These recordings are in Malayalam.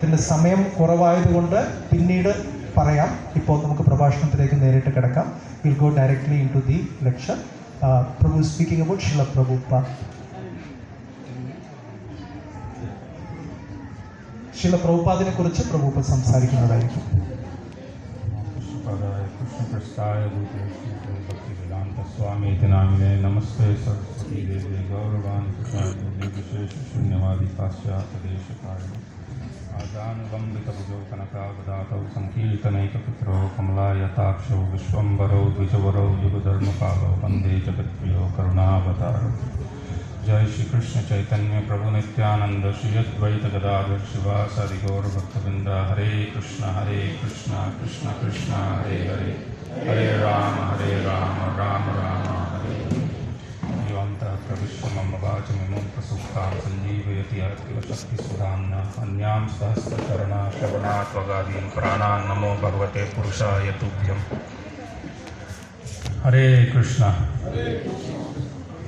ഇതിൻ്റെ സമയം കുറവായതുകൊണ്ട് പിന്നീട് പറയാം. ഇപ്പോൾ നമുക്ക് പ്രഭാഷണത്തിലേക്ക് നേരിട്ട് കിടക്കാം. Will go directly into the lecture. Prabhu speaking about Srila Prabhupad. ശില പ്രഭുപാദിനെ കുറിച്ച് പ്രഭുപാദ് സംസാരിക്കുന്നതായിരിക്കും. स्वामी नामिने नमस्ते सरस्वती देवी गौरवान् निर्विशेष शून्यवादी पाश्चात्य देशकारिणे आदानुगम्बितभुजौ कनकावदातौ संकीर्तनैकपितरौ कमलायताक्षौ विश्वम्भरौ द्विजवरौ युगधर्मपालौ वन्दे जगत्प्रियो करुणावतारौ. जय श्री कृष्ण चैतन्य प्रभु नित्यानंद श्री अद्वैत गदाधर शिवासादि गौर भक्तवृंद. हरे कृष्ण कृष्ण कृष्ण हरे हरे, हरे राम राम राम हरे. योऽन्तः प्रविश्य मम वाचमिमं प्रसुप्तां सञ्जीवयति अखिलशक्तिसुधाम्ना अन्यां सहस्रचरणा श्रवणात्वगादीन् प्राणान् नमो भगवते पुरुषाय तुभ्यम्. हरे Krishna.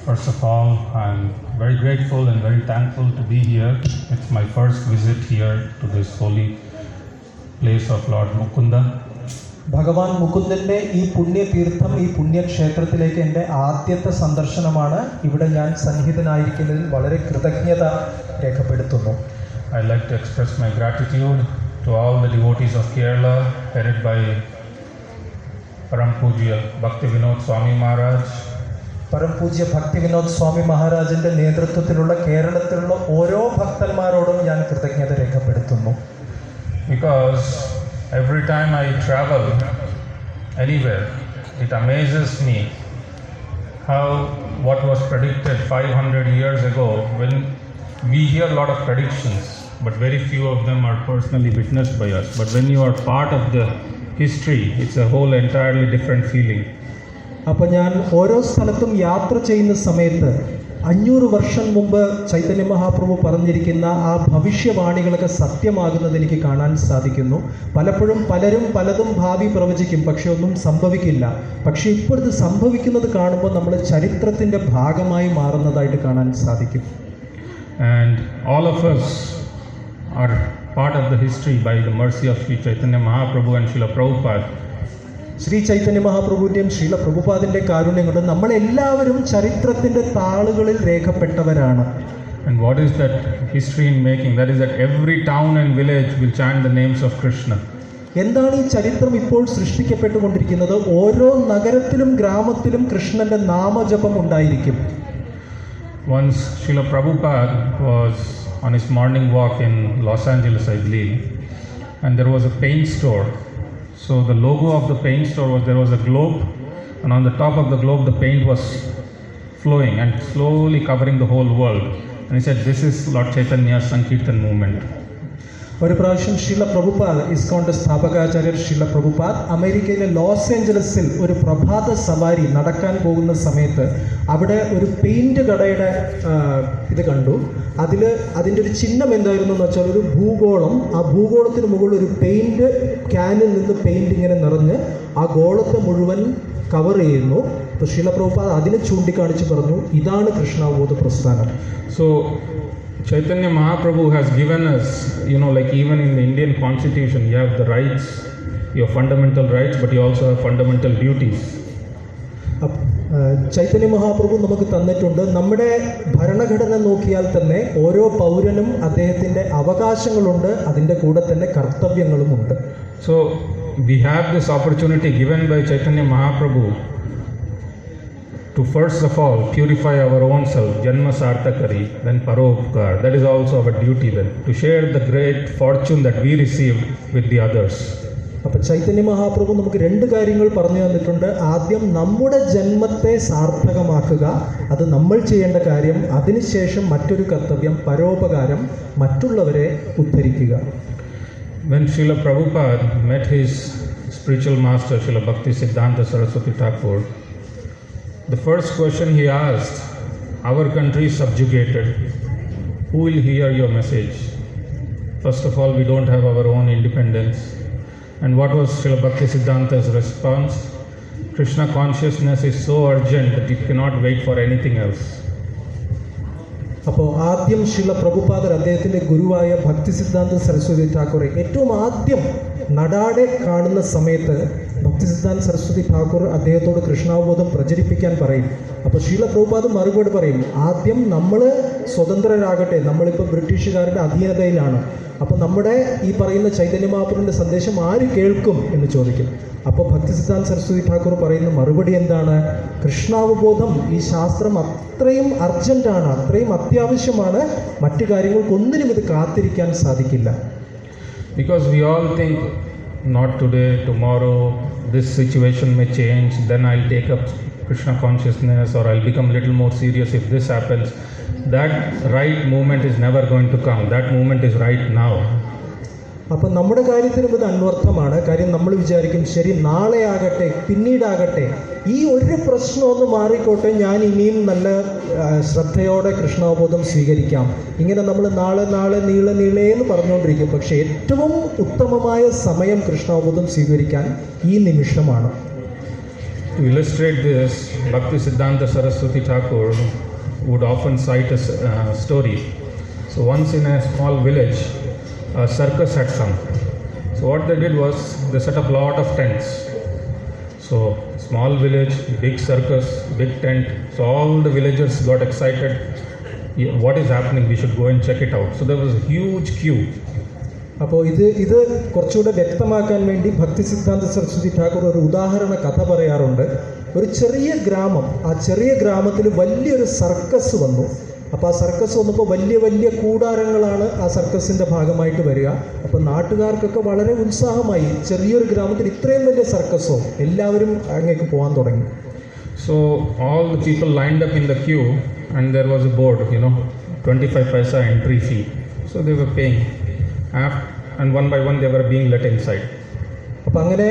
First of all, I'm very grateful and very thankful to be here. It's my first visit here to this holy place of Lord Mukunda. ഭഗവാൻ മുകുന്ദൻ്റെ ഈ പുണ്യതീർത്ഥം, ഈ പുണ്യക്ഷേത്രത്തിലേക്ക് എൻ്റെ ആദ്യത്തെ സന്ദർശനമാണ്. ഇവിടെ ഞാൻ സന്നിഹിതനായിരിക്കുന്നതിൽ വളരെ കൃതജ്ഞത രേഖപ്പെടുത്തുന്നു. I'd like to express my gratitude to all the devotees of Kerala, headed by Param Pujya Bhakti Vinod Swami Maharaj. പരംപൂജ്യ ഭക്തി വിനോദ് സ്വാമി മഹാരാജിൻ്റെ നേതൃത്വത്തിലുള്ള കേരളത്തിലുള്ള ഓരോ ഭക്തന്മാരോടും ഞാൻ കൃതജ്ഞത രേഖപ്പെടുത്തുന്നു. Because every time I travel anywhere, it amazes me how what was predicted 500 years ago, when we hear a lot of predictions, but very few of them are personally witnessed by us. But when you are part of the history, it's a whole entirely different feeling. അപ്പോൾ ഞാൻ ഓരോ സ്ഥലത്തും യാത്ര ചെയ്യുന്ന സമയത്ത് 500 വർഷം മുമ്പ് ചൈതന്യ മഹാപ്രഭു പറഞ്ഞിരിക്കുന്ന ആ ഭവിഷ്യവാണികളൊക്കെ സത്യമാകുന്നത് എനിക്ക് കാണാൻ സാധിക്കുന്നു. പലപ്പോഴും പലരും പലതും ഭാവി പ്രവചിക്കും, പക്ഷെ ഒന്നും സംഭവിക്കില്ല. പക്ഷെ ഇപ്പോൾ ഇത് സംഭവിക്കുന്നത് കാണുമ്പോൾ നമ്മൾ ചരിത്രത്തിൻ്റെ ഭാഗമായി മാറുന്നതായിട്ട് കാണാൻ സാധിക്കും. And all of us are part of the history by the mercy of Sri Chaitanya Mahaprabhu and Srila Prabhupada. Shri Chaitanya മഹാപ്രഭുവിൻ്റെയും Srila പ്രഭുപാദിൻ്റെ കാരുണ്യം കൊണ്ട് നമ്മളെല്ലാവരും ചരിത്രത്തിൻ്റെ താളുകളിൽ രേഖപ്പെട്ടവരാണ്. And what is that history in making? That is that every town and village will chant the names of Krishna. എന്താണ് ഈ ചരിത്രം ഇപ്പോൾ സൃഷ്ടിക്കപ്പെട്ടുകൊണ്ടിരിക്കുന്നത്? ഓരോ നഗരത്തിലും ഗ്രാമത്തിലും കൃഷ്ണന്റെ നാമജപം ഉണ്ടായിരിക്കും. Once Srila Prabhupada was on his morning walk in Los Angeles, I believe, and there was a paint store. So the logo of the paint store was, there was a globe, and on the top of the globe the paint was flowing and slowly covering the whole world. And he said, this is Lord Chaitanya's Sankirtan movement. ഒരു പ്രാവശ്യം ശ്രീല പ്രഭുപാദ്, ഇസ്കോണിന്റെ സ്ഥാപകാചാര്യർ ശ്രീല പ്രഭുപാദ് അമേരിക്കയിലെ ലോസ് ഏഞ്ചലസിൽ ഒരു പ്രഭാത സവാരി നടക്കാൻ പോകുന്ന സമയത്ത് അവിടെ ഒരു പെയിന്റ് കടയുടെ ഇത് കണ്ടു. അതിൻ്റെ ഒരു ചിഹ്നം എന്തായിരുന്നു എന്ന് വെച്ചാൽ ഒരു ഭൂഗോളം. ആ ഭൂഗോളത്തിന് മുകളിൽ ഒരു പെയിന്റ് ക്യാനിൽ നിന്ന് പെയിന്റ് ഇങ്ങനെ നിറഞ്ഞ് ആ ഗോളത്തെ മുഴുവൻ കവർ ചെയ്യുന്നു. അപ്പോൾ ശ്രീല പ്രഭുപാദ് അതിനെ ചൂണ്ടിക്കാണിച്ച് പറഞ്ഞു, ഇതാണ് കൃഷ്ണാവബോധ പ്രസ്ഥാനം. So Chaitanya Mahaprabhu has given us, like even in the Indian constitution, you have the rights, your fundamental rights, but you also have fundamental duties. Chaitanya Mahaprabhu നമുക്ക് തന്നിട്ടുണ്ട്. നമ്മുടെ ഭരണഘടന നോക്കിയാൽ തന്നെ ഓരോ പൗരനും അദ്ദേഹത്തിൻ്റെ അവകാശങ്ങളുണ്ട്, അതിൻ്റെ കൂടെ തന്നെ കർത്തവ്യങ്ങളുമുണ്ട്. So we have this opportunity given by Chaitanya Mahaprabhu to first of all purify our own self, janma sarthakari, then paropkar. That is also our duty then, to share the great fortune that we received with the others. അപ്പോൾ ചൈതന്യ മഹാപ്രഭു നമുക്ക് 2 കാര്യങ്ങൾ പറഞ്ഞു തന്നിട്ടുണ്ട്. ആദ്യം നമ്മുടെ ജന്മത്തെ സാർത്ഥകമാക്കുക, അത് നമ്മൾ ചെയ്യേണ്ട കാര്യം. അതിനുശേഷം മറ്റൊരു കർത്തവ്യം, പരോപകാരം, മറ്റുള്ളവരെ ഉദ്ധരിക്കുക. When Srila Prabhupada met his spiritual master Srila Bhakti Siddhanta Saraswati Thakur, the first question he asked, our country is subjugated, who will hear your message? First of all, we don't have our own independence. And what was Srila Bhakti Siddhanta's response? Krishna consciousness is so urgent that it cannot wait for anything else. അപ്പോൾ ആദ്യം ശില പ്രഭുപാദർ അദ്ദേഹത്തിൻ്റെ ഗുരുവായ ഭക്തിസിദ്ധാന്ത സരസ്വതി ഠാക്കൂറെ ഏറ്റവും ആദ്യം നടാടെ കാണുന്ന സമയത്ത് ഭക്തിസിദ്ധാന്ത സരസ്വതി ഠാക്കൂർ അദ്ദേഹത്തോട് കൃഷ്ണാവബോധം പ്രചരിപ്പിക്കാൻ പറയും. അപ്പോൾ ശീല പ്രഭുപാദ് മറുപടി പറയും, ആദ്യം നമ്മൾ സ്വതന്ത്രരാകട്ടെ, നമ്മളിപ്പോൾ ബ്രിട്ടീഷുകാരുടെ അധീനതയിലാണ്, അപ്പോൾ നമ്മുടെ ഈ പറയുന്ന ചൈതന്യ മഹാപ്രഭുവിൻ്റെ സന്ദേശം ആര് കേൾക്കും എന്ന് ചോദിക്കും. അപ്പോൾ ഭക്തിസിദ്ധാന്ത സരസ്വതി ഠാക്കൂർ പറയുന്ന മറുപടി എന്താണ്? കൃഷ്ണാവബോധം, ഈ ശാസ്ത്രം അത്രയും അർജൻറ്റാണ്, അത്രയും അത്യാവശ്യമാണ്, മറ്റു കാര്യങ്ങൾക്കൊന്നിനും ഇത് കാത്തിരിക്കാൻ സാധിക്കില്ല. Because we all think, not today, tomorrow, this situation may change, then I'll take up Krishna consciousness, or I'll become a little more serious if this happens. That right moment is never going to come. That moment is right now. അപ്പം നമ്മുടെ കാര്യത്തിനും ഇത് അന്വർത്ഥമാണ്. കാര്യം നമ്മൾ വിചാരിക്കും, ശരി നാളെ ആകട്ടെ, പിന്നീടാകട്ടെ, ഈ ഒരു പ്രശ്നം ഒന്ന് മാറിക്കോട്ടെ, ഞാൻ ഇനിയും നല്ല ശ്രദ്ധയോടെ കൃഷ്ണാവബോധം സ്വീകരിക്കാം. ഇങ്ങനെ നമ്മൾ നാളെ നീളേ എന്ന് പറഞ്ഞുകൊണ്ടിരിക്കും. പക്ഷേ ഏറ്റവും ഉത്തമമായ സമയം കൃഷ്ണാവബോധം സ്വീകരിക്കാൻ ഈ നിമിഷമാണ്. To illustrate this, Bhaktisiddhanta Saraswati Thakur would often cite a story. So once in a small village, a circus had come. So what they did was they set up a lot of tents. So small village, big circus, big tent. So all the villagers got excited. What is happening? We should go and check it out. So there was a huge queue. അപ്പോൾ ഇത് കുറച്ചുകൂടെ വ്യക്തമാക്കാൻ വേണ്ടി ഭക്തിസിദ്ധാന്ത സരസ്വതി ഠാക്കൂർ ഒരു ഉദാഹരണ കഥ പറയാറുണ്ട്. ഒരു ചെറിയ ഗ്രാമം, ആ ചെറിയ ഗ്രാമത്തിൽ വലിയൊരു സർക്കസ് വന്നു. അപ്പോൾ ആ സർക്കസ് വന്നപ്പോൾ വലിയ കൂടാരങ്ങളാണ് ആ സർക്കസിൻ്റെ ഭാഗമായിട്ട് വരിക. അപ്പോൾ നാട്ടുകാർക്കൊക്കെ വളരെ ഉത്സാഹമായി, ചെറിയൊരു ഗ്രാമത്തിൽ ഇത്രയും വലിയ സർക്കസോ, എല്ലാവരും അങ്ങേക്ക് പോകാൻ തുടങ്ങി. So all the people lined up in the queue and there was a board, 25 paisa entry fee. So they were paying. And one by one they were being let inside. അപ്പം അങ്ങനെ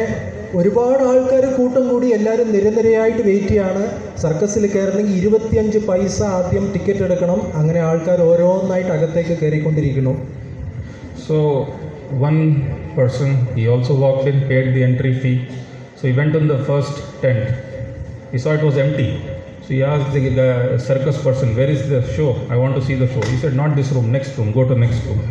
ഒരുപാട് ആൾക്കാർ കൂട്ടം കൂടി എല്ലാവരും നിരനിരയായിട്ട് വെയിറ്റ് ചെയ്യാണ്. സർക്കസിൽ കയറണമെങ്കിൽ 25 പൈസ ആദ്യം ടിക്കറ്റ് എടുക്കണം. അങ്ങനെ ആൾക്കാർ ഓരോന്നായിട്ട് അകത്തേക്ക് കയറിക്കൊണ്ടിരിക്കുന്നു. So one person, he also walked in, paid the entry fee. So he went in the first tent. He saw it was empty. So he asked the circus person, where is the show? I want to see the show. He said, not this room, next room, go to next room.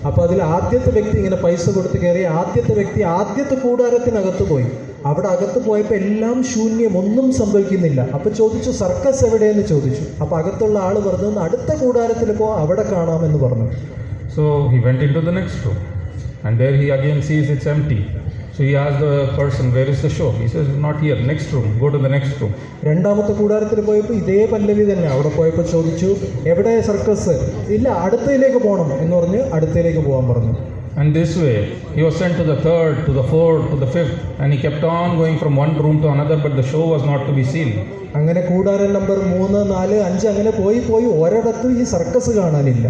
അപ്പോൾ അതിൽ ആദ്യത്തെ വ്യക്തി ഇങ്ങനെ പൈസ കൊടുത്ത് കയറി ആദ്യത്തെ വ്യക്തി ആദ്യത്തെ കൂടാരത്തിനകത്ത് പോയി. അവിടെ അകത്ത് പോയപ്പോൾ എല്ലാം ശൂന്യം, ഒന്നും സംഭവിക്കുന്നില്ല. അപ്പോൾ ചോദിച്ചു, സർക്കസ് എവിടെയെന്ന് ചോദിച്ചു. അപ്പോൾ അകത്തുള്ള ആൾ പറഞ്ഞു, അടുത്ത കൂടാരത്തിൽ പോ, അവിടെ കാണാമെന്ന് പറഞ്ഞു. So he went into the next room and there he again sees it's empty. So he asked the person, where is the show? He says, not here, next room, go to the next room. രണ്ടാമത്തെ കൂടാരത്തിൽ പോയപ്പോൾ ഇതേ പല്ലവി തന്നെ. അവിടെ പോയപ്പോൾ ചോദിച്ചു, എവിടെ സർക്കസ്? ഇല്ല, അടുത്തയിലേക്ക് പോകണം എന്ന് പറഞ്ഞ് അടുത്തയിലേക്ക് പോകാൻ പറഞ്ഞു. And this way he was sent to the third, to the fourth, to the fifth, and he kept on going from one room to another, but the show was not to be seen. അങ്ങനെ കൂടാരം നമ്പർ 3, 4, 5 അങ്ങനെ പോയി ഒരിടത്തും ഈ സർക്കസ് കാണാനില്ല.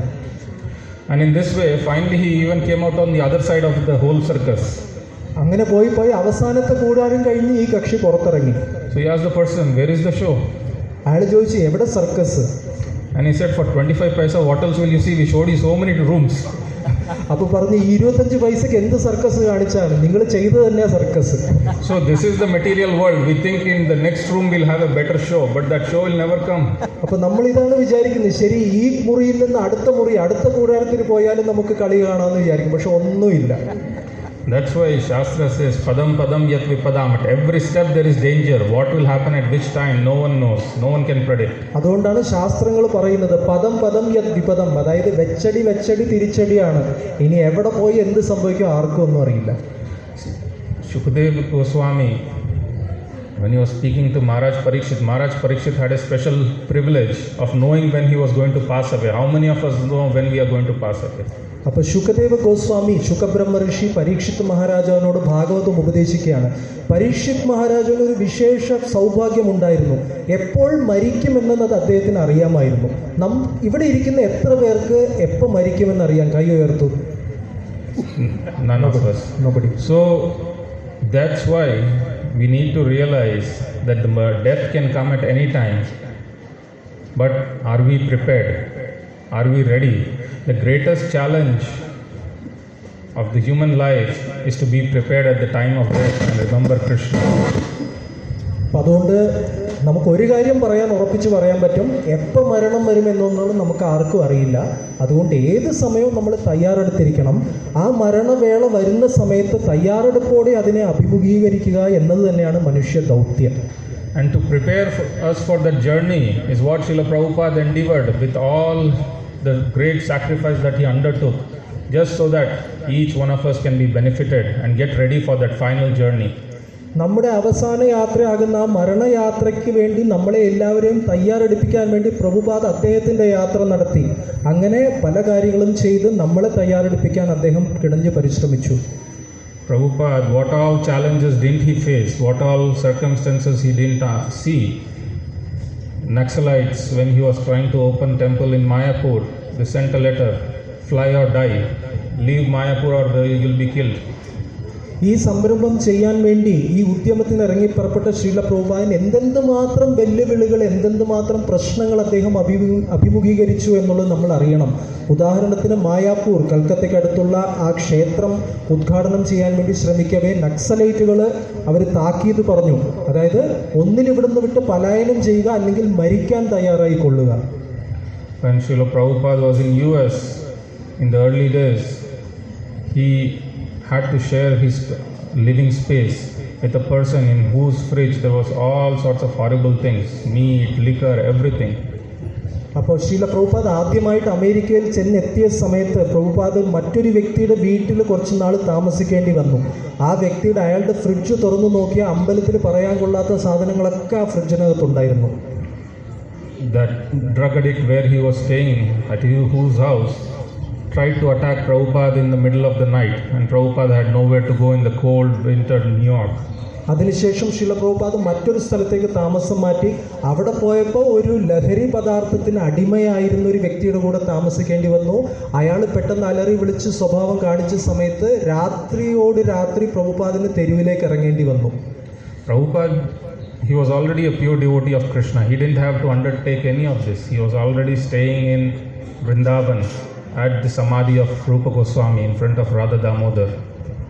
And in this way finally he even came out on the other side of the whole circus. അങ്ങനെ പോയി അവസാനത്തെ കൂടാരം കഴിഞ്ഞ് ഈ കക്ഷി പുറത്തിറങ്ങി. So he asked the person, where is the show? അയാൾ ചോദിച്ചു, എവിടെ circus? And he said, for 25 paisa what else will you see? We showed you so many rooms. അപ്പോൾ പറഞ്ഞു, 25 പൈസക്ക് എന്ത് സർക്കസ് കാണിച്ചാണ്? നിങ്ങൾ ചെയ്തത് തന്നെയാ circus. So this is the material world. We think in the next room we'll have a better show, but that show will never come. അപ്പോൾ നമ്മൾ ഇതാണ് വിചാരിക്കുന്നത്, ശരി ഈ മുറിയിൽ നിന്ന് അടുത്ത കൂടാരത്തിൽ പോയാലും നമുക്ക് കളി കാണാമെന്ന് വിചാരിക്കും. പക്ഷെ ഒന്നുമില്ല. That's why Shastra says, padam padam yat vipadam. At every step there is danger. What will happen at which time, no one knows. No one can predict. അതുകൊണ്ടാണ് ശാസ്ത്രങ്ങൾ പറയുന്നത് പദം യത് വിപദം. അതായത് വെച്ചടി തിരിച്ചടിയാണ്. ഇനി എവിടെ പോയി എന്ത് സംഭവിക്കും ആർക്കും ഒന്നും അറിയില്ല. Shukadeva Goswami, when he was speaking to Maharaj Parikshit had a special privilege of knowing when he was going to pass away. How many of us know when we are going to pass away? അപ്പോൾ ശുകദേവ ഗോസ്വാമി ശുകബ്രഹ്മ ഋഷി പരീക്ഷിത് മഹാരാജാവിനോട് ഭാഗവതം ഉപദേശിക്കുകയാണ്. പരീക്ഷിത് മഹാരാജാവിന് ഒരു വിശേഷ സൗഭാഗ്യമുണ്ടായിരുന്നു. എപ്പോൾ മരിക്കുമെന്നത് അദ്ദേഹത്തിന് അറിയാമായിരുന്നു. ഇവിടെ ഇരിക്കുന്ന എത്ര പേർക്ക് എപ്പോൾ മരിക്കുമെന്നറിയാം? കൈ ഉയർത്തു. None of us. Nobody. So that's why we need to realize that the death can come at any time. But are we prepared? Are we ready? The greatest challenge of the human life is to be prepared at the time of death and remember Krishna. അതുകൊണ്ട് നമുക്കൊരു കാര്യം ഉറപ്പിച്ച് പറയാൻ പറ്റും, എപ്പോൾ മരണം വരുമെന്നൊന്നും നമുക്ക് ആർക്കും അറിയില്ല. അതുകൊണ്ട് ഏത് സമയവും നമ്മൾ തയ്യാറെടുത്തിരിക്കണം. ആ മരണവേള വരുന്ന സമയത്ത് തയ്യാറെടുപ്പോടെ അതിനെ അഭിമുഖീകരിക്കുക എന്നത് തന്നെയാണ് മനുഷ്യ ദൗത്യം. And to prepare us for that journey is what Srila Prabhupada endeavored with all the great sacrifice that he undertook, just so that each one of us can be benefited and get ready for that final journey. നമ്മുടെ അവസാന യാത്രയാകുന്ന ആ മരണയാത്രയ്ക്ക് വേണ്ടി നമ്മളെ എല്ലാവരെയും തയ്യാറെടുപ്പിക്കാൻ വേണ്ടി പ്രഭുപാദ് അദ്ദേഹത്തിൻ്റെ യാത്ര നടത്തി. അങ്ങനെ പല കാര്യങ്ങളും ചെയ്ത് നമ്മളെ തയ്യാറെടുപ്പിക്കാൻ അദ്ദേഹം കിടഞ്ഞ് പരിശ്രമിച്ചു. Prabhupada, what all challenges didn't he face? What all circumstances he didn't see? Naxalites, when he was trying to open temple in Mayapur, they sent a letter, fly or die, leave Mayapur or you'll be killed. ഈ സംരംഭം ചെയ്യാൻ വേണ്ടി ഈ ഉദ്യമത്തിന് ഇറങ്ങിപ്പുറപ്പെട്ട ശ്രീല പ്രഭുപാദൻ എന്തെന്തുമാത്രം വെല്ലുവിളികൾ, എന്തെന്തുമാത്രം പ്രശ്നങ്ങൾ അദ്ദേഹം അഭിമുഖീകരിച്ചു എന്നുള്ളത് നമ്മൾ അറിയണം. ഉദാഹരണത്തിന് മായാപ്പൂർ, കൽക്കത്തയ്ക്കടുത്തുള്ള ആ ക്ഷേത്രം ഉദ്ഘാടനം ചെയ്യാൻ വേണ്ടി ശ്രമിക്കവേ നക്സലൈറ്റുകൾ അവർ താക്കീത് പറഞ്ഞു. അതായത് ഒന്നിലിവിടുന്ന് വിട്ട് പലായനം ചെയ്യുക, അല്ലെങ്കിൽ മരിക്കാൻ തയ്യാറായിക്കൊള്ളുക. When Srila Prabhupada was in US in the early days, he had to share his living space with a person in whose fridge there was all sorts of horrible things, meat, liquor, everything. അപ്പോൾ ശ്രീല പ്രഭുപാദ് ആദ്യമായിട്ട് അമേരിക്കയിൽ ചെന്നെത്തിയ സമയത്ത് പ്രഭുപാദ് മറ്റൊരു വ്യക്തിയുടെ വീട്ടിൽ കുറച്ച് നാൾ താമസിക്കേണ്ടി വന്നു. ആ വ്യക്തിയുടെ അയാളുടെ ഫ്രിഡ്ജ് തുറന്നു നോക്കിയ അമ്പലത്തിൽ പറയാൻ കൊള്ളാത്ത സാധനങ്ങളൊക്കെ ആ ഫ്രിഡ്ജിനകത്തുണ്ടായിരുന്നു. That drug addict where he was staying at whose house tried to attack Prabhupada in the middle of the night, and Prabhupada had nowhere to go in the cold winter New York. അതിനുശേഷം ശില പ്രഭുപാദ് മറ്റൊരു സ്ഥലത്തേക്ക് താമസം മാറ്റി. അവിടെ പോയപ്പോൾ ഒരു ലഹരി പദാർത്ഥത്തിന് അടിമയായിരുന്ന ഒരു വ്യക്തിയുടെ കൂടെ താമസിക്കേണ്ടി വന്നു. അയാൾ പെട്ടെന്ന് അലറി വിളിച്ച് സ്വഭാവം കാണിച്ച സമയത്ത് രാത്രിയോട് രാത്രി പ്രഭുപാദിന് തെരുവിലേക്ക് ഇറങ്ങേണ്ടി വന്നു. Prabhupada, he was already a pure devotee of Krishna. He didn't have to undertake any of this. He was already staying in Vrindavan at the samadhi of Rupa Goswami in front of Radha Damodar.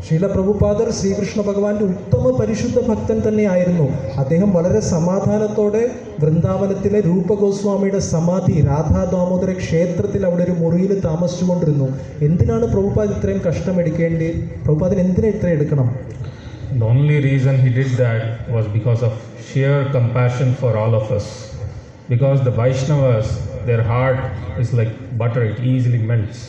ശീല പ്രഭുപാദർ ശ്രീകൃഷ്ണ ഭഗവാന്റെ ഉത്തമ പരിശുദ്ധ ഭക്തൻ തന്നെയായിരുന്നു. അദ്ദേഹം വളരെ സമാധാനത്തോടെ വൃന്ദാവനത്തിലെ രൂപ ഗോസ്വാമിയുടെ സമാധി രാധാ ദാമോദര ക്ഷേത്രത്തിൽ അവിടെ ഒരു മുറിയിൽ താമസിച്ചുകൊണ്ടിരുന്നു. എന്തിനാണ് പ്രഭുപാദ് ഇത്രയും കഷ്ടമെടുക്കേണ്ടി? പ്രഭുപാദിന് എന്തിനാ ഇത്രയും എടുക്കണം? The only reason he did that was because of sheer compassion for all of us. Because the Vaishnavas, their heart is like butter, it easily melts.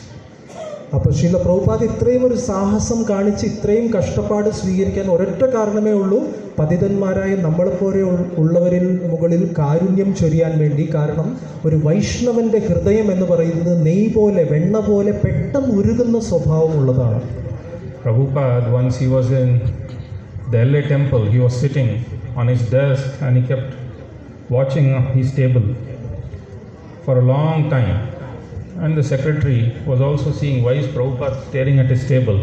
അപ്പോൾ ശീല പ്രഭുപാദ് ഇത്രയും ഒരു സാഹസം കാണിച്ച് ഇത്രയും കഷ്ടപ്പാട് സ്വീകരിക്കാൻ ഒരൊറ്റ കാരണമേ ഉള്ളൂ, പതിതന്മാരായ നമ്മളെപ്പോലെ ഉള്ളവരിൽ മുകളിൽ കാരുണ്യം ചൊരിയാൻ വേണ്ടി. കാരണം ഒരു വൈഷ്ണവന്റെ ഹൃദയം എന്ന് പറയുന്നത് നെയ് പോലെ, വെണ്ണ പോലെ പെട്ടെന്ന് ഉരുകുന്ന സ്വഭാവമുള്ളതാണ്. Prabhupada, once he was in the LA temple, he was sitting on his desk and he kept watching his table for a long time. And the secretary was also seeing why is Prabhupada staring at his table.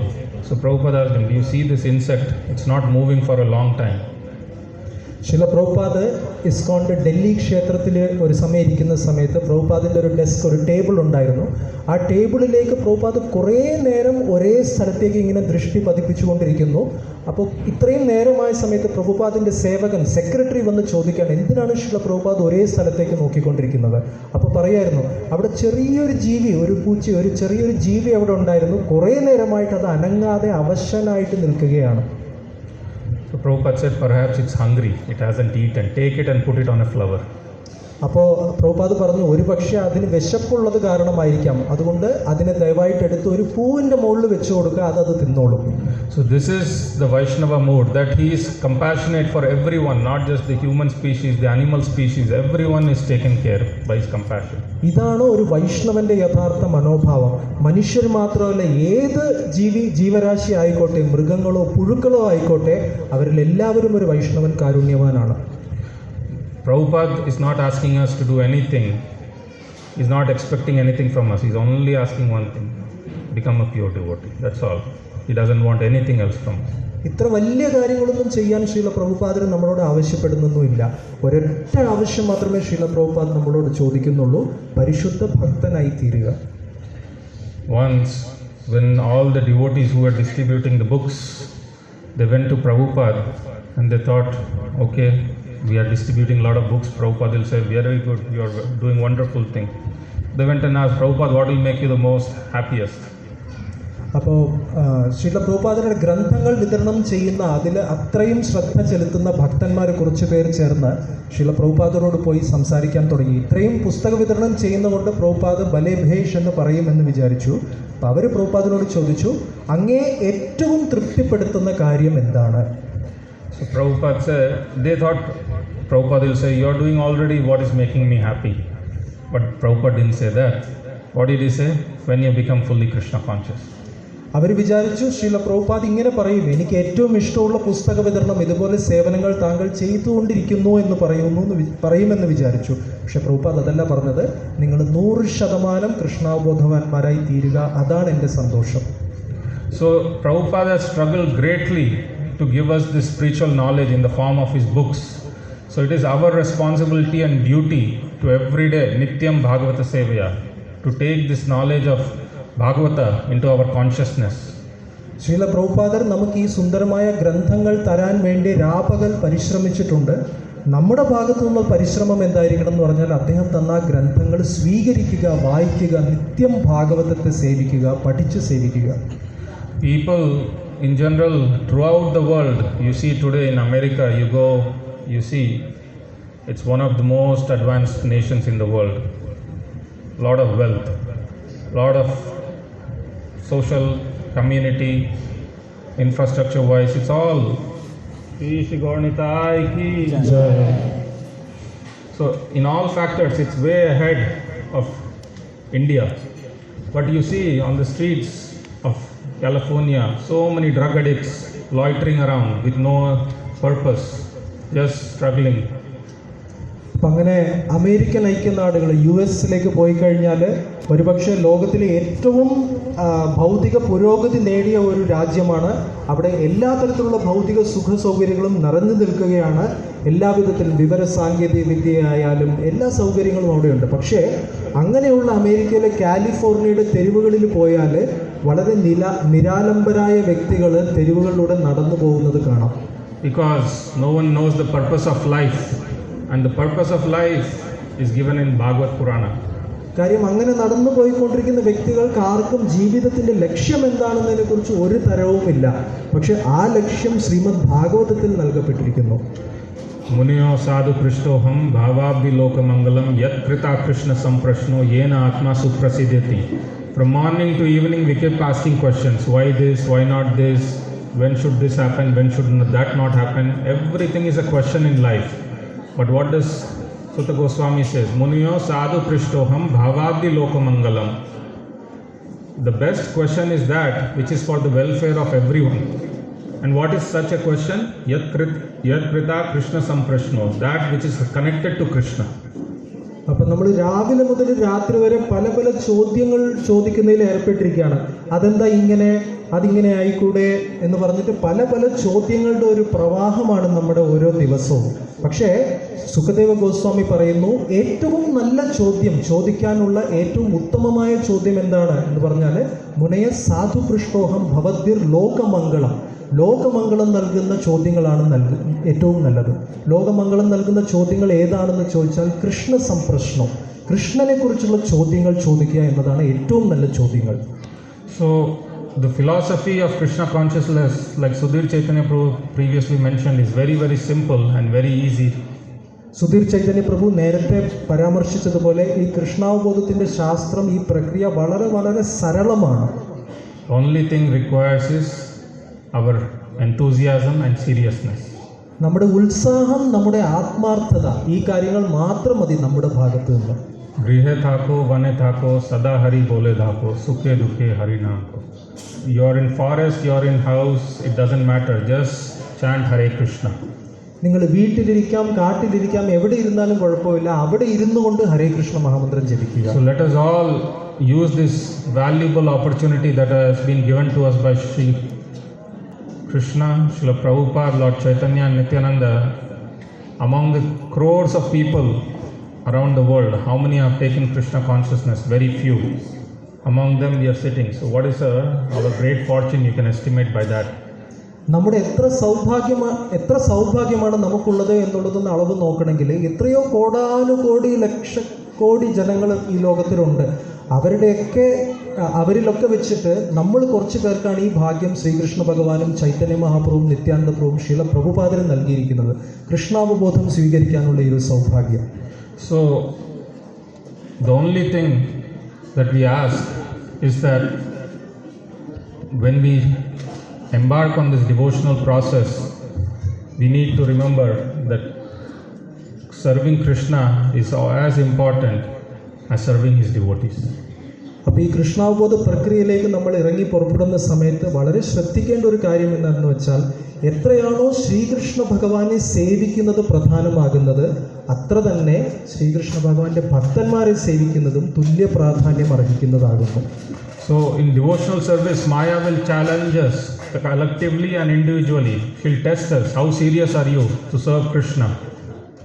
So Prabhupada asked him, do you see this insect? It's not moving for a long time. ശില പ്രഭുപാദ് ഇസ്കോണിൻ്റെ ഡൽഹി ക്ഷേത്രത്തിൽ ഒരു സമയം ഇരിക്കുന്ന സമയത്ത് പ്രഭുപാദിൻ്റെ ഒരു ഡെസ്ക്, ഒരു ടേബിൾ ഉണ്ടായിരുന്നു. ആ ടേബിളിലേക്ക് പ്രഭുപാദ് കുറേ നേരം ഒരേ സ്ഥലത്തേക്ക് ഇങ്ങനെ ദൃഷ്ടി പതിപ്പിച്ചുകൊണ്ടിരിക്കുന്നു. അപ്പോൾ ഇത്രയും നേരമായ സമയത്ത് പ്രഭുപാദിൻ്റെ സേവകൻ, സെക്രട്ടറി വന്ന് ചോദിക്കുകയാണ്, എന്തിനാണ് ശില പ്രഭുപാദ് ഒരേ സ്ഥലത്തേക്ക് നോക്കിക്കൊണ്ടിരിക്കുന്നത്? അപ്പോൾ പറയായിരുന്നു, അവിടെ ചെറിയൊരു ജീവി, ഒരു പൂച്ച, ഒരു ചെറിയൊരു ജീവി അവിടെ ഉണ്ടായിരുന്നു. കുറേ നേരമായിട്ട് അത് അനങ്ങാതെ അവശനായിട്ട് നിൽക്കുകയാണ്. So Prabhupada said, perhaps it's hungry, it hasn't eaten, take it and put it on a flower. അപ്പോൾ പ്രഭുപാദ് പറഞ്ഞു, ഒരു പക്ഷേ അതിന് വിശപ്പുള്ളത് കാരണമായിരിക്കാം, അതുകൊണ്ട് അതിനെ ദയവായിട്ട് എടുത്ത് ഒരു പൂവിൻ്റെ മുകളിൽ വെച്ച് കൊടുക്കുക, അത് തിന്നോളും. So this is the Vaishnava mood, that he is compassionate for everyone, not just the human species, the animal species, everyone is taken care by his compassion. ഇതാണ് ഒരു വൈഷ്ണവന്റെ യഥാർത്ഥ മനോഭാവം. മനുഷ്യർ മാത്രമല്ല, ഏത് ജീവരാശി ആയിക്കോട്ടെ, മൃഗങ്ങളോ പുഴുക്കളോ ആയിക്കോട്ടെ, അവരിൽ എല്ലാവരും ഒരു വൈഷ്ണവൻ കാരുണ്യവാനാണ്. Prabhupada is not asking us to do anything. He's not expecting anything from us. He's only asking one thing, become a pure devotee. That's all. He doesn't want anything else from us. ഇത്ര വലിയ കാര്യങ്ങളൊന്നും ചെയ്യാൻ ശ്രീല പ്രഭുപാദർ നമ്മളോട് ആവശ്യപ്പെടുന്നൊന്നുമില്ല. ഒരൊറ്റ ആവശ്യം മാത്രമേ ശ്രീല പ്രഭുപാദ് നമ്മളോട് ചോദിക്കുന്നുള്ളൂ, പരിശുദ്ധ ഭക്തനായി തീരുക. Once, when all the devotees who were distributing the books, they went to Prabhupada and they thought, okay, we are distributing a lot of books. Prabhupada will say, very good, you are doing wonderful thing. They went and asked, Prabhupada, what will make you the most happiest? അപ്പോൾ ശ്രീല പ്രഭുപാദരുടെ ഗ്രന്ഥങ്ങൾ വിതരണം ചെയ്യുന്ന അതിൽ അത്രയും ശ്രദ്ധ ചെലുത്തുന്ന ഭക്തന്മാർ കുറച്ച് പേർ ചേർന്ന് ശ്രീല പ്രഭുപാദരോട് പോയി സംസാരിക്കാൻ തുടങ്ങി. ഇത്രയും പുസ്തക വിതരണം ചെയ്യുന്നതുകൊണ്ട് പ്രഭുപാദ് ഭലേ ഭേഷ് എന്ന് പറയുമെന്ന് വിചാരിച്ചു. അപ്പോൾ അവർ പ്രഭുപാദരോട് ചോദിച്ചു, അങ്ങേ ഏറ്റവും തൃപ്തിപ്പെടുത്തുന്ന കാര്യം എന്താണ്? So Prabhupada said, they thought Prabhupada will say, you are doing already what is making me happy. But Prabhupada didn't say that. What did he say? When you become fully Krishna conscious. അവർ വിചാരിച്ചു ശ്രീല പ്രഭുപാദ് ഇങ്ങനെ പറയും, എനിക്ക് ഏറ്റവും ഇഷ്ടമുള്ള പുസ്തക വിതരണം ഇതുപോലെ സേവനങ്ങൾ താങ്കൾ ചെയ്തുകൊണ്ടിരിക്കുന്നു എന്ന് പറയുമെന്ന് വിചാരിച്ചു. പക്ഷെ പ്രഭുപാദ് അതല്ല പറഞ്ഞത്, നിങ്ങൾ 100% കൃഷ്ണാബോധവാന്മാരായി തീരുക, അതാണ് എൻ്റെ സന്തോഷം. So Prabhupada has struggled greatly to give us this spiritual knowledge in the form of his books. So it is our responsibility and duty to every day, Nityam Bhagavata Sevaya, to take this knowledge of Bhagavata into our consciousness. Srila പ്രഭുപാദർ നമുക്ക് ഈ സുന്ദരമായ ഗ്രന്ഥങ്ങൾ തരാൻ വേണ്ടി രാപകൽ പരിശ്രമിച്ചിട്ടുണ്ട്. നമ്മുടെ ഭാഗത്തു നിന്നുള്ള പരിശ്രമം എന്തായിരിക്കണം എന്ന് പറഞ്ഞാൽ, അദ്ദേഹം തന്ന ഗ്രന്ഥങ്ങൾ സ്വീകരിക്കുക, വായിക്കുക, നിത്യം ഭാഗവതത്തെ സേവിക്കുക, പഠിച്ച് സേവിക്കുക. People in general throughout the world, you see today in America, you go, you see it's one of the most advanced nations in the world. Lot of wealth, lot of social, community, infrastructure wise, it's all so in all factors it's way ahead of India. But you see on the streets of California, so many drug addicts loitering around with no purpose, just struggling. അപ്പം അങ്ങനെ അമേരിക്കൻ ഐക്യനാടുകൾ US പോയി കഴിഞ്ഞാൽ ഒരുപക്ഷെ ലോകത്തിലെ ഏറ്റവും ഭൗതിക പുരോഗതി നേടിയ ഒരു രാജ്യമാണ്. അവിടെ എല്ലാ തരത്തിലുള്ള ഭൗതിക സുഖ സൗകര്യങ്ങളും നിറഞ്ഞു നിൽക്കുകയാണ്. എല്ലാവിധത്തിലും വിവര സാങ്കേതിക വിദ്യയായാലും എല്ലാ സൗകര്യങ്ങളും അവിടെയുണ്ട്. പക്ഷേ അങ്ങനെയുള്ള അമേരിക്കയിലെ കാലിഫോർണിയയുടെ തെരുവുകളിൽ പോയാൽ വളരെ നിരാലംബരായ വ്യക്തികൾ തെരുവുകളിലൂടെ നടന്നു പോകുന്നത് കാണാം. Because no one knows the purpose of life, and the purpose of life is given in Bhagavad Purana. കാര്യം അങ്ങനെ നടന്നു പോയിക്കൊണ്ടിരിക്കുന്ന വ്യക്തികൾക്ക് ആർക്കും ജീവിതത്തിൻ്റെ ലക്ഷ്യം എന്താണെന്നതിനെ കുറിച്ച് ഒരു തരവുമില്ല. പക്ഷെ ആ ലക്ഷ്യം ശ്രീമദ് ഭാഗവതത്തിൽ നൽകപ്പെട്ടിരിക്കുന്നു. മുനിയോ സാധു പൃഷ്ടോഹം ഭാവാബ്ദി ലോകമംഗളം യത് കൃതാ കൃഷ്ണ സംപ്രശ്നോ യേന ആത്മാ സുപ്രസിദ്ധ്യതി. From morning to evening we kept asking questions. Why this? Why not this? When should this happen? When should that not happen? Everything is a question in life. But what does Sutta Goswami says? Muniyo sadhu prishtoham bhavabdi lokamangalam. The best question is that which is for the welfare of everyone. And what is such a question? Yat krita Krishna samprashno. That which is connected to Krishna. അപ്പം നമ്മൾ രാവിലെ മുതൽ രാത്രി വരെ പല പല ചോദ്യങ്ങൾ ചോദിക്കുന്നതിൽ ഏർപ്പെട്ടിരിക്കുകയാണ്. അതെന്താ ഇങ്ങനെ, അതിങ്ങനെ ആയിക്കൂടെ എന്ന് പറഞ്ഞിട്ട് പല പല ചോദ്യങ്ങളുടെ ഒരു പ്രവാഹമാണ് നമ്മുടെ ഓരോ ദിവസവും. പക്ഷേ സുഖദേവ ഗോസ്വാമി പറയുന്നു, ഏറ്റവും നല്ല ചോദ്യം, ചോദിക്കാനുള്ള ഏറ്റവും ഉത്തമമായ ചോദ്യം എന്താണ് എന്ന് പറഞ്ഞാൽ, മുനയ സാധു പൃഷ്ടോഹം ഭവദ്ഭിർ ലോകമംഗളം. ലോകമംഗളം നൽകുന്ന ചോദ്യങ്ങളാണ് ഏറ്റവും നല്ലത്. ലോകമംഗളം നൽകുന്ന ചോദ്യങ്ങൾ ഏതാണെന്ന് ചോദിച്ചാൽ കൃഷ്ണ സംപ്രശ്നം, കൃഷ്ണനെ കുറിച്ചുള്ള ചോദ്യങ്ങൾ ചോദിക്കുക എന്നതാണ് ഏറ്റവും നല്ല ചോദ്യങ്ങൾ. So the philosophy of Krishna consciousness, like Sudhir Chaitanya Prabhu previously mentioned, is very very simple and very easy. Sudheer Chaitanya പ്രഭു നേരത്തെ പരാമർശിച്ചതുപോലെ ഈ കൃഷ്ണാവബോധത്തിൻ്റെ ശാസ്ത്രം, ഈ പ്രക്രിയ വളരെ വളരെ സരളമാണ്. Only thing requires is our enthusiasm and seriousness. നമ്മുടെ ഉത്സാഹം, നമ്മുടെ ആത്മാർത്ഥത, ഈ കാര്യങ്ങൾ മാത്രം മതി നമ്മുടെ ഭാഗത്ത് നിന്ന്. Grihe thako vane thako sada hari bole dhako sukhe dukhe hari naam ko. You are in forest, you are in house, it doesn't matter, just chant Hare Krishna. നിങ്ങൾ വീട്ടിലിരിക്കാം, കാട്ടിലിരിക്കാം, എവിടെ ഇരുന്നാലും കുഴപ്പമില്ല, അവിടെ ഇരുന്നു കൊണ്ട് ഹരേ കൃഷ്ണ മഹാമന്ത്രം ജപിക്കുക. So let us all use this valuable opportunity that has been given to us by Sri Krishna, Srila Prabhupada, Lord Chaitanya and Nityananda. Among the crores of people around the world, how many have taken Krishna consciousness? Very few. Among them we are sitting. So what is our great fortune? You can estimate by that. നമ്മുടെ എത്ര സൗഭാഗ്യമാണ് നമുക്കുള്ളത് എന്നുള്ളതൊന്ന് അളവ് നോക്കണമെങ്കിൽ എത്രയോ കോടാനുകോടി ലക്ഷക്കോടി ജനങ്ങൾ ഈ ലോകത്തിലുണ്ട്. അവരിലൊക്കെ വെച്ചിട്ട് നമ്മൾ കുറച്ച് പേർക്കാണ് ഈ ഭാഗ്യം ശ്രീകൃഷ്ണ ഭഗവാനും ചൈതന്യ മഹാപ്രഭുവും നിത്യാനന്ദ പ്രഭുവും ശീല പ്രഭുപാദനും നൽകിയിരിക്കുന്നത്, കൃഷ്ണാവബോധം സ്വീകരിക്കാനുള്ള ഈ ഒരു സൗഭാഗ്യം. So, the only thing that we ask is that when we embark on this devotional process, we need to remember that serving Krishna is as important as serving his devotees. അപ്പോൾ ഈ കൃഷ്ണാവബോധ പ്രക്രിയയിലേക്ക് നമ്മൾ ഇറങ്ങി പുറപ്പെടുന്ന സമയത്ത് വളരെ ശ്രദ്ധിക്കേണ്ട ഒരു കാര്യം എന്താണെന്ന് വെച്ചാൽ, എത്രയാണോ ശ്രീകൃഷ്ണ ഭഗവാനെ സേവിക്കുന്നത് പ്രധാനമാകുന്നത്, അത്ര തന്നെ ശ്രീകൃഷ്ണ ഭഗവാന്റെ ഭക്തന്മാരെ സേവിക്കുന്നതും തുല്യ പ്രാധാന്യം അർഹിക്കുന്നതാകുന്നു. So in devotional service, Maya will challenge us collectively and individually. She'll test us. How serious are you to serve Krishna?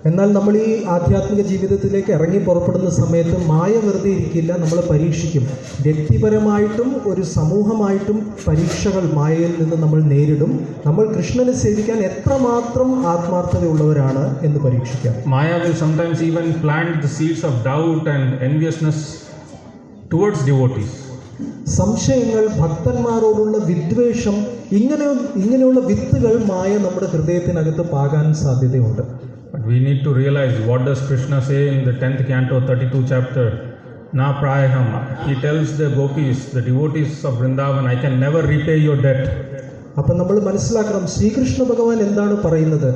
എന്നാൽ നമ്മൾ ഈ ആധ്യാത്മിക ജീവിതത്തിലേക്ക് ഇറങ്ങി പുറപ്പെടുന്ന സമയത്ത് മായ വെറുതെ ഇരിക്കില്ല, നമ്മൾ പരീക്ഷിക്കും. വ്യക്തിപരമായിട്ടും ഒരു സമൂഹമായിട്ടും പരീക്ഷകൾ മായയിൽ നിന്ന് നമ്മൾ നേരിടും. നമ്മൾ കൃഷ്ണനെ സേവിക്കാൻ എത്രമാത്രം ആത്മാർത്ഥതയുള്ളവരാണ് എന്ന് പരീക്ഷിക്കാം. Maya will sometimes even plant the seeds of doubt and enviousness towards devotees. സംശയങ്ങൾ, ഭക്തന്മാരോടുള്ള വിദ്വേഷം, ഇങ്ങനെയുള്ള വിത്തുകൾ മായ നമ്മുടെ ഹൃദയത്തിനകത്ത് പാകാൻ സാധ്യതയുണ്ട്. But we need to realize, what does Krishna say in the 10th canto, 32 chapter? Na prayaham. He tells the gopis, the devotees of Vrindavan, I can never repay your debt. അപ്പം നമ്മൾ മനസ്സിലാക്കണം, ശ്രീകൃഷ്ണ ഭഗവാൻ എന്താണ് പറയുന്നത്.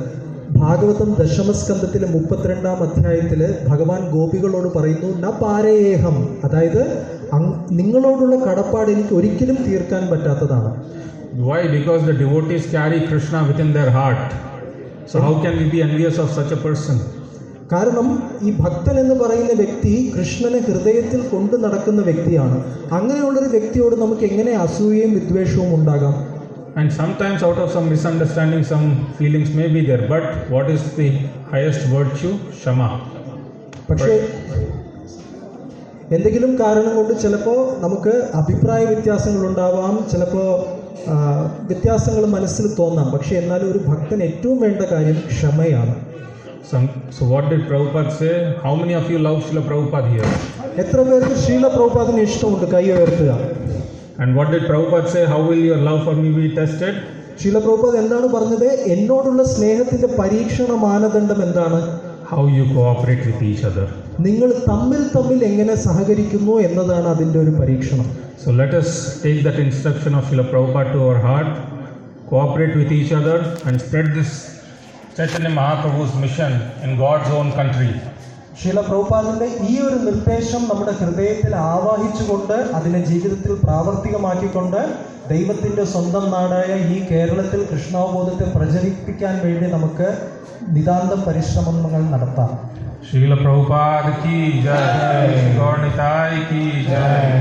ഭാഗവതം ദശമസ്കന്ധത്തിലെ 32-ാം അധ്യായത്തിൽ ഭഗവാൻ ഗോപികളോട് പറയുന്നു, ന പാരയേഹം, അതായത് നിങ്ങളോടുള്ള കടപ്പാട് എനിക്ക് ഒരിക്കലും തീർക്കാൻ പറ്റാത്തതാണ്. Why? Because the devotees carry Krishna within their heart. So how can we be envious of such a person? കാരണം ഈ ഭക്തൻ എന്ന് പറയുന്ന വ്യക്തി കൃഷ്ണനെ ഹൃദയത്തിൽ കൊണ്ടു നടക്കുന്ന വ്യക്തിയാണ്. അങ്ങനെയുള്ളൊരു വ്യക്തിയോട് നമുക്ക് എങ്ങനെ അസൂയയും വിദ്വേഷവും ഉണ്ടാകാം? And sometimes out of some misunderstanding, some feelings may be there. But what is the highest virtue? Shama. പക്ഷേ എന്തെങ്കിലും കാരണം കൊണ്ട് ചിലപ്പോൾ നമുക്ക് അഭിപ്രായ വ്യത്യാസങ്ങളുണ്ടാവാം, ചിലപ്പോൾ വ്യത്യാസങ്ങൾ മനസ്സിൽ തോന്നാം. പക്ഷെ എന്നാലും ഒരു ഭക്തൻ ഏറ്റവും വേണ്ട കാര്യം ക്ഷമയാണ്. So what did Prabhupada say? How many of you love Srila Prabhupada here? എത്ര പേർക്ക് ശ്രീല പ്രഭുപാദിനെ ഇഷ്ടമുണ്ട്? കൈ ഉയർത്തുക. And what did Prabhupada say? How will your love for me be tested? Srila Prabhupada എന്താണ് പറഞ്ഞത്? എന്നോടുള്ള സ്നേഹത്തിന്റെ പരീക്ഷണ മാനദണ്ഡം എന്താണ്? How you cooperate with each other. നിങ്ങൾ തമ്മിൽ എങ്ങനെ സഹകരിക്കുന്നു എന്നതാണ് അതിൻ്റെ ഒരു പരീക്ഷണം. So let us take that instruction of Srila Prabhupada to our heart, cooperate with each other and spread this Chaitanya Mahaprabhu's mission in God's own country. Srila പ്രഭുപാദിന്റെ ഈ ഒരു നിർദ്ദേശം നമ്മുടെ ഹൃദയത്തിൽ ആവാഹിച്ചുകൊണ്ട് അതിനെ ജീവിതത്തിൽ പ്രാവർത്തികമാക്കിക്കൊണ്ട് ദൈവത്തിന്റെ സ്വന്തം നാടായ ഈ കേരളത്തിൽ കൃഷ്ണാവബോധത്തെ പ്രചരിപ്പിക്കാൻ വേണ്ടി നമുക്ക് നിതാന്തം പരിശ്രമങ്ങൾ നടത്താം. Srila Prabhupada ki jai, Gaur Nitai ki jai.